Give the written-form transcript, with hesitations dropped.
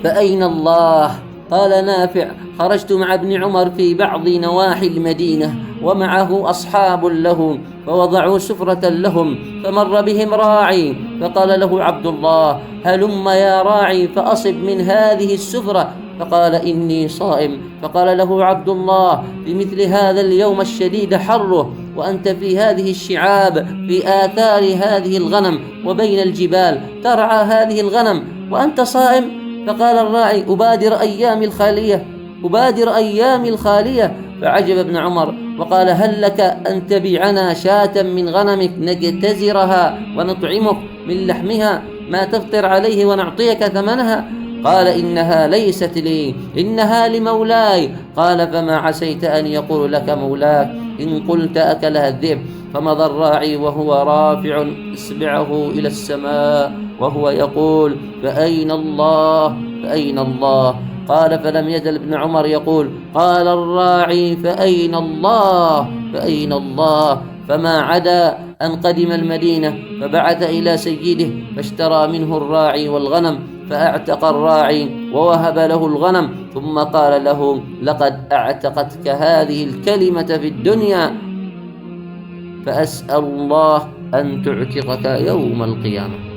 فأين الله؟ قال نافع: خرجت مع ابن عمر في بعض نواحي المدينة ومعه أصحاب له، فوضعوا سفرة لهم، فمر بهم راعي فقال له عبد الله: هلم يا راعي فأصب من هذه السفرة. فقال: إني صائم. فقال له عبد الله: في مثل هذا اليوم الشديد حره، وأنت في هذه الشعاب في آثار هذه الغنم وبين الجبال ترعى هذه الغنم وأنت صائم؟ فقال الراعي: أبادر أيام الخالية. فعجب ابن عمر وقال: هل لك أن تبيعنا شاة من غنمك نجتزرها ونطعمك من لحمها ما تفطر عليه ونعطيك ثمنها؟ قال: إنها ليست لي، إنها لمولاي. قال: فما عسيت أن يقول لك مولاك؟ إن قلت أكلها الذئب. فمضى الراعي وهو رافع إصبعه إلى السماء وهو يقول: فأين الله؟ فأين الله؟ قال: فلم يزل ابن عمر يقول: قال الراعي: فأين الله؟ فأين الله؟ فما عدا أن قدم المدينة فبعث إلى سيده فاشترى منه الراعي والغنم، فأعتق الراعي ووهب له الغنم، ثم قال له: لقد أعتقتك هذه الكلمة في الدنيا، فأسأل الله أن تعتقك يوم القيامة.